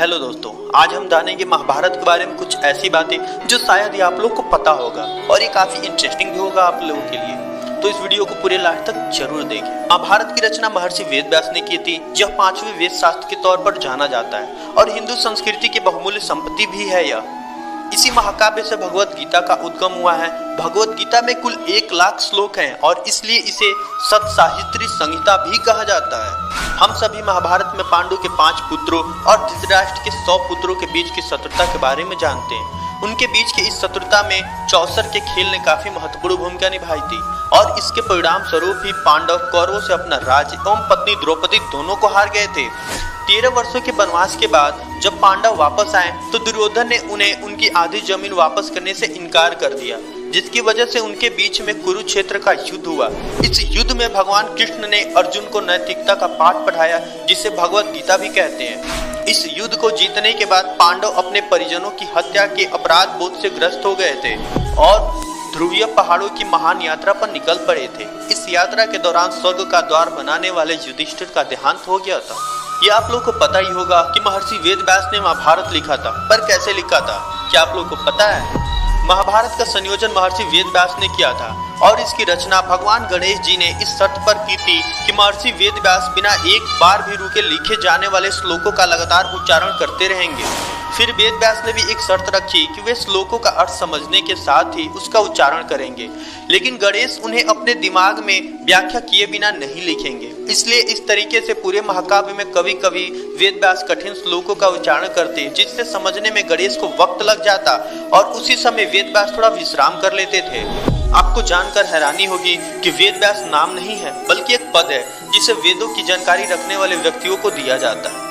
Hello दोस्तों, आज हम जानेंगे महाभारत के बारे में कुछ ऐसी बातें जो शायद ही आप लोग को पता होगा और ये काफी इंटरेस्टिंग भी होगा आप लोगों के लिए। तो इस वीडियो को पूरे लास्ट तक जरूर देखें। महाभारत की रचना महर्षि वेदव्यास ने की थी। यह 5वें वेद शास्त्र के तौर पर जाना जाता है और हिंदू संस्कृति की बहुमूल्य संपत्ति भी है। यह इसी महाकाव्य से भगवत गीता का उद्गम हुआ है। भगवत गीता में कुल 1,00,000 श्लोक हैं और इसलिए इसे सतसाहित्री संहिता भी कहा जाता है। हम सभी महाभारत में पांडु के 5 पुत्रों और धृतराष्ट्र के 100 पुत्रों के बीच की शत्रुता के बारे में जानते हैं। उनके बीच की इस शत्रुता में चौसर के खेल ने काफी महत्वपूर्ण भूमिका निभाई थी और इसके परिणाम स्वरूप ही पांडव कौरवों से अपना राज्य एवं पत्नी द्रौपदी दोनों को हार गए थे। 13 वर्षों के वनवास के बाद जब पांडव वापस आए तो दुर्योधन ने उन्हें उनकी आधी जमीन वापस करने से इनकार कर दिया, जिसकी वजह से उनके बीच में कुरुक्षेत्र का युद्ध हुआ। इस युद्ध में भगवान कृष्ण ने अर्जुन को नैतिकता का पाठ पढ़ाया, जिसे भगवत गीता भी कहते हैं। इस युद्ध को जीतने के बाद पांडव अपने परिजनों की हत्या के अपराध बोध से ग्रस्त हो गए थे और ध्रुवीय पहाड़ों की महान यात्रा पर निकल पड़े थे। इस यात्रा के दौरान स्वर्ग का द्वार बनाने वाले युधिष्ठिर का देहांत हो गया था। ये आप लोग को पता ही होगा कि महर्षि वेदव्यास ने महाभारत लिखा था, पर कैसे लिखा था क्या आप लोग को पता है? महाभारत का संयोजन महर्षि वेदव्यास ने किया था और इसकी रचना भगवान गणेश जी ने इस शर्त पर की थी कि महर्षि वेदव्यास बिना एक बार भी रुके लिखे जाने वाले श्लोकों का लगातार उच्चारण करते रहेंगे। फिर वेदव्यास ने भी एक शर्त रखी कि वे श्लोकों का अर्थ समझने के साथ ही उसका उच्चारण करेंगे, लेकिन गणेश उन्हें अपने दिमाग में व्याख्या किए बिना नहीं लिखेंगे। इसलिए इस तरीके से पूरे महाकाव्य में कभी कभी वेदव्यास कठिन श्लोकों का उच्चारण करते, जिससे समझने में गणेश को वक्त लग जाता और उसी समय वेदव्यास थोड़ा विश्राम कर लेते थे। आपको जानकर हैरानी होगी कि वेदव्यास नाम नहीं है बल्कि एक पद है जिसे वेदों की जानकारी रखने वाले व्यक्तियों को दिया जाता है।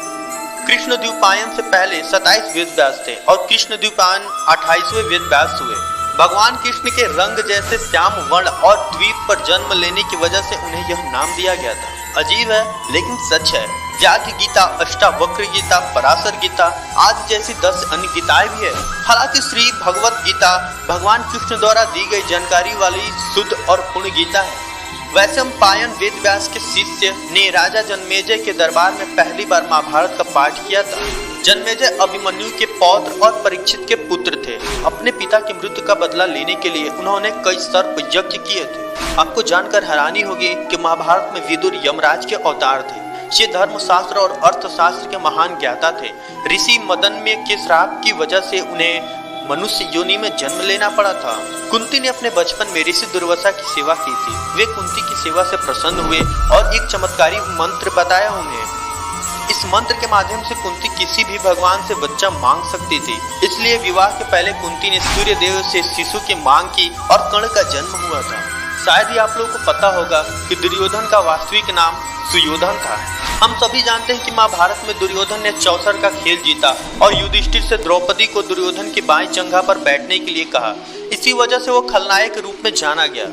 कृष्ण द्वीपायन से पहले 27 वेदव्यास थे और कृष्ण द्वीपायन 28वें वेदव्यास हुए। भगवान कृष्ण के रंग जैसे श्याम वर्ण और द्वीप पर जन्म लेने की वजह से उन्हें यह नाम दिया गया था। अजीब है लेकिन सच है। व्याघ्र गीता, अष्टावक्र गीता, पराशर गीता आदि जैसी 10 अन्य गीताएं भी है। हालांकि श्री भगवत गीता भगवान कृष्ण द्वारा दी गई जानकारी वाली शुद्ध और पूर्ण गीता है। वैशंपायन वेदव्यास के शिष्य ने राजा जन्मेजय के दरबार में पहली बार महाभारत का पाठ किया था। जन्मेजय अभिमन्यु के पौत्र और परीक्षित के पुत्र थे। अपने पिता की मृत्यु का बदला लेने के लिए उन्होंने कई सर्प यज्ञ किए थे। आपको जानकर हैरानी होगी कि महाभारत में विदुर यमराज के अवतार थे। ये धर्मशास्त्र और अर्थशास्त्र के महान ज्ञाता थे। ऋषि मदन्य के श्राप की वजह से उन्हें मनुष्य योनि में जन्म लेना पड़ा था। कुंती ने अपने बचपन में ऋषि दुर्वासा की सेवा की थी। वे कुंती की सेवा से प्रसन्न हुए और एक चमत्कारी मंत्र बताया उन्हें। इस मंत्र के माध्यम से कुंती किसी भी भगवान से बच्चा मांग सकती थी। इसलिए विवाह के पहले कुंती ने सूर्य देव से शिशु की मांग की और कर्ण का जन्म हुआ था। शायद ही आप लोगों को पता होगा कि दुर्योधन का वास्तविक नाम सुयोधन था। हम सभी जानते हैं कि महाभारत में दुर्योधन ने चौसर का खेल जीता और युधिष्ठिर से द्रौपदी को दुर्योधन की बाएं जंघा पर बैठने के लिए कहा। इसी वजह से वो खलनायक के रूप में जाना गया।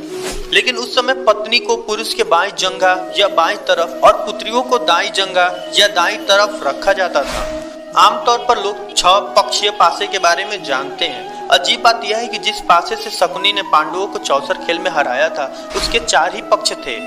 लेकिन उस समय पत्नी को पुरुष के बाएं जंघा या बाएं तरफ और पुत्रियों को दाईं जंघा या दाईं तरफ रखा जाता था। आमतौर पर लोग 6 पक्षीय पासे के बारे में जानते हैं। अजीब बात यह है कि जिस पासे से शकुनी ने पांडवों को चौसर खेल में हराया था उसके 4 ही पक्ष थे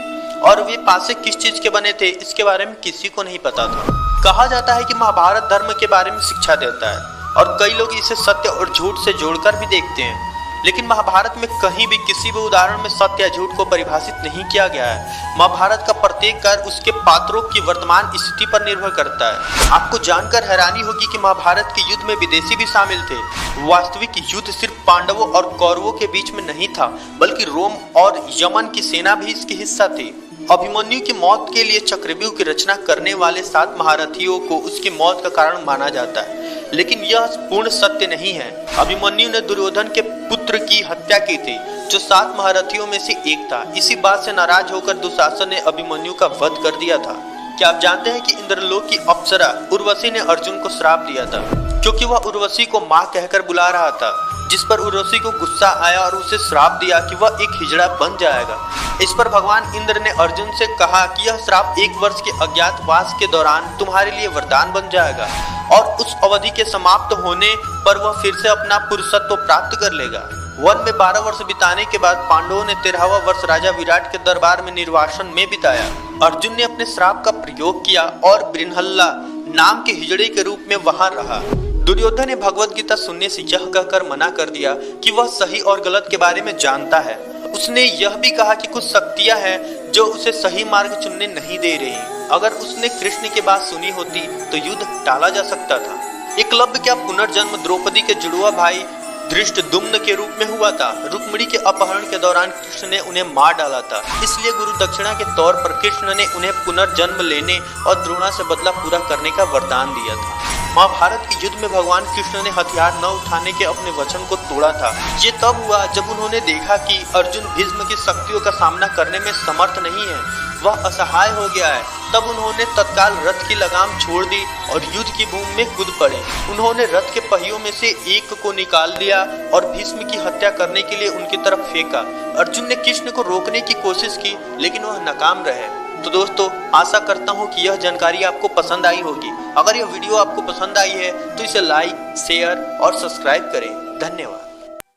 और वे पासे किस चीज के बने थे इसके बारे में किसी को नहीं पता था। कहा जाता है कि महाभारत धर्म के बारे में शिक्षा देता है और कई लोग इसे सत्य और झूठ से जोड़कर भी देखते हैं, लेकिन महाभारत में कहीं भी किसी भी उदाहरण में सत्य या झूठ को परिभाषित नहीं किया गया है। महाभारत का प्रत्येक कार्य उसके पात्रों की वर्तमान स्थिति पर निर्भर करता है। आपको जानकर हैरानी होगी कि महाभारत के युद्ध में विदेशी भी शामिल थे। वास्तविक युद्ध सिर्फ पांडवों और कौरवों के बीच में नहीं था, बल्कि रोम और यमन की सेना भी इसकी हिस्सा थी। अभिमन्यु की मौत के लिए चक्रव्यूह की रचना करने वाले 7 महारथियों को उसकी मौत का कारण माना जाता है, लेकिन यह पूर्ण सत्य नहीं है। अभिमन्यु ने दुर्योधन के पुत्र की हत्या की थी, जो 7 महारथियों में से एक था। इसी बात से नाराज होकर दुशासन ने अभिमन्यु का वध कर दिया था। क्या आप जानते हैं कि इंद्रलोक की अप्सरा उर्वशी ने अर्जुन को श्राप दिया था, क्योंकि वह उर्वशी को मां कहकर बुला रहा था, जिस पर उर्वशी को गुस्सा आया और उसे श्राप दिया कि वह एक हिजड़ा बन जाएगा। इस पर भगवान इंद्र ने अर्जुन से कहा कि यह श्राप 1 वर्ष के अज्ञातवास के दौरान तुम्हारे लिए वरदान बन जाएगा और उस अवधि के समाप्त होने पर वह फिर से अपना पुरुषत्व प्राप्त कर लेगा। वन में 12 वर्ष बिताने के बाद पांडवों ने 13वां वर्ष राजा विराट के दरबार में निर्वासन में बिताया। अर्जुन ने अपने श्राप का प्रयोग किया और बृहल्ला नाम के हिजड़े के रूप में वहां रहा। दुर्योधन ने भगवत गीता सुनने से यह कहकर मना कर दिया कि वह सही और गलत के बारे में जानता है। उसने यह भी कहा कि कुछ शक्तियां हैं जो उसे सही मार्ग चुनने नहीं दे रही। अगर उसने कृष्ण की बात सुनी होती तो युद्ध टाला जा सकता था। एकलव्य का पुनर्जन्म द्रौपदी के जुड़वा भाई धृष्टद्युम्न के रूप में हुआ था। रुक्मिणी के अपहरण के दौरान कृष्ण ने उन्हें मार डाला था, इसलिए गुरु दक्षिणा के तौर पर कृष्ण ने उन्हें पुनर्जन्म लेने और द्रोणा से बदला पूरा करने का वरदान दिया था। महाभारत के युद्ध में भगवान कृष्ण ने हथियार न उठाने के अपने वचन को तोड़ा था। ये तब हुआ जब उन्होंने देखा कि अर्जुन भीष्म की शक्तियों का सामना करने में समर्थ नहीं है, वह असहाय हो गया है। तब उन्होंने तत्काल रथ की लगाम छोड़ दी और युद्ध की भूमि में कूद पड़े। उन्होंने रथ के पहियों में से एक को निकाल लिया और भीष्म की हत्या करने के लिए उनकी तरफ फेंका। अर्जुन ने कृष्ण को रोकने की कोशिश की, लेकिन वह नाकाम रहे। तो दोस्तों, आशा करता हूँ कि यह जानकारी आपको पसंद आई होगी। अगर यह वीडियो आपको पसंद आई है तो इसे लाइक, शेयर और सब्सक्राइब करें। धन्यवाद।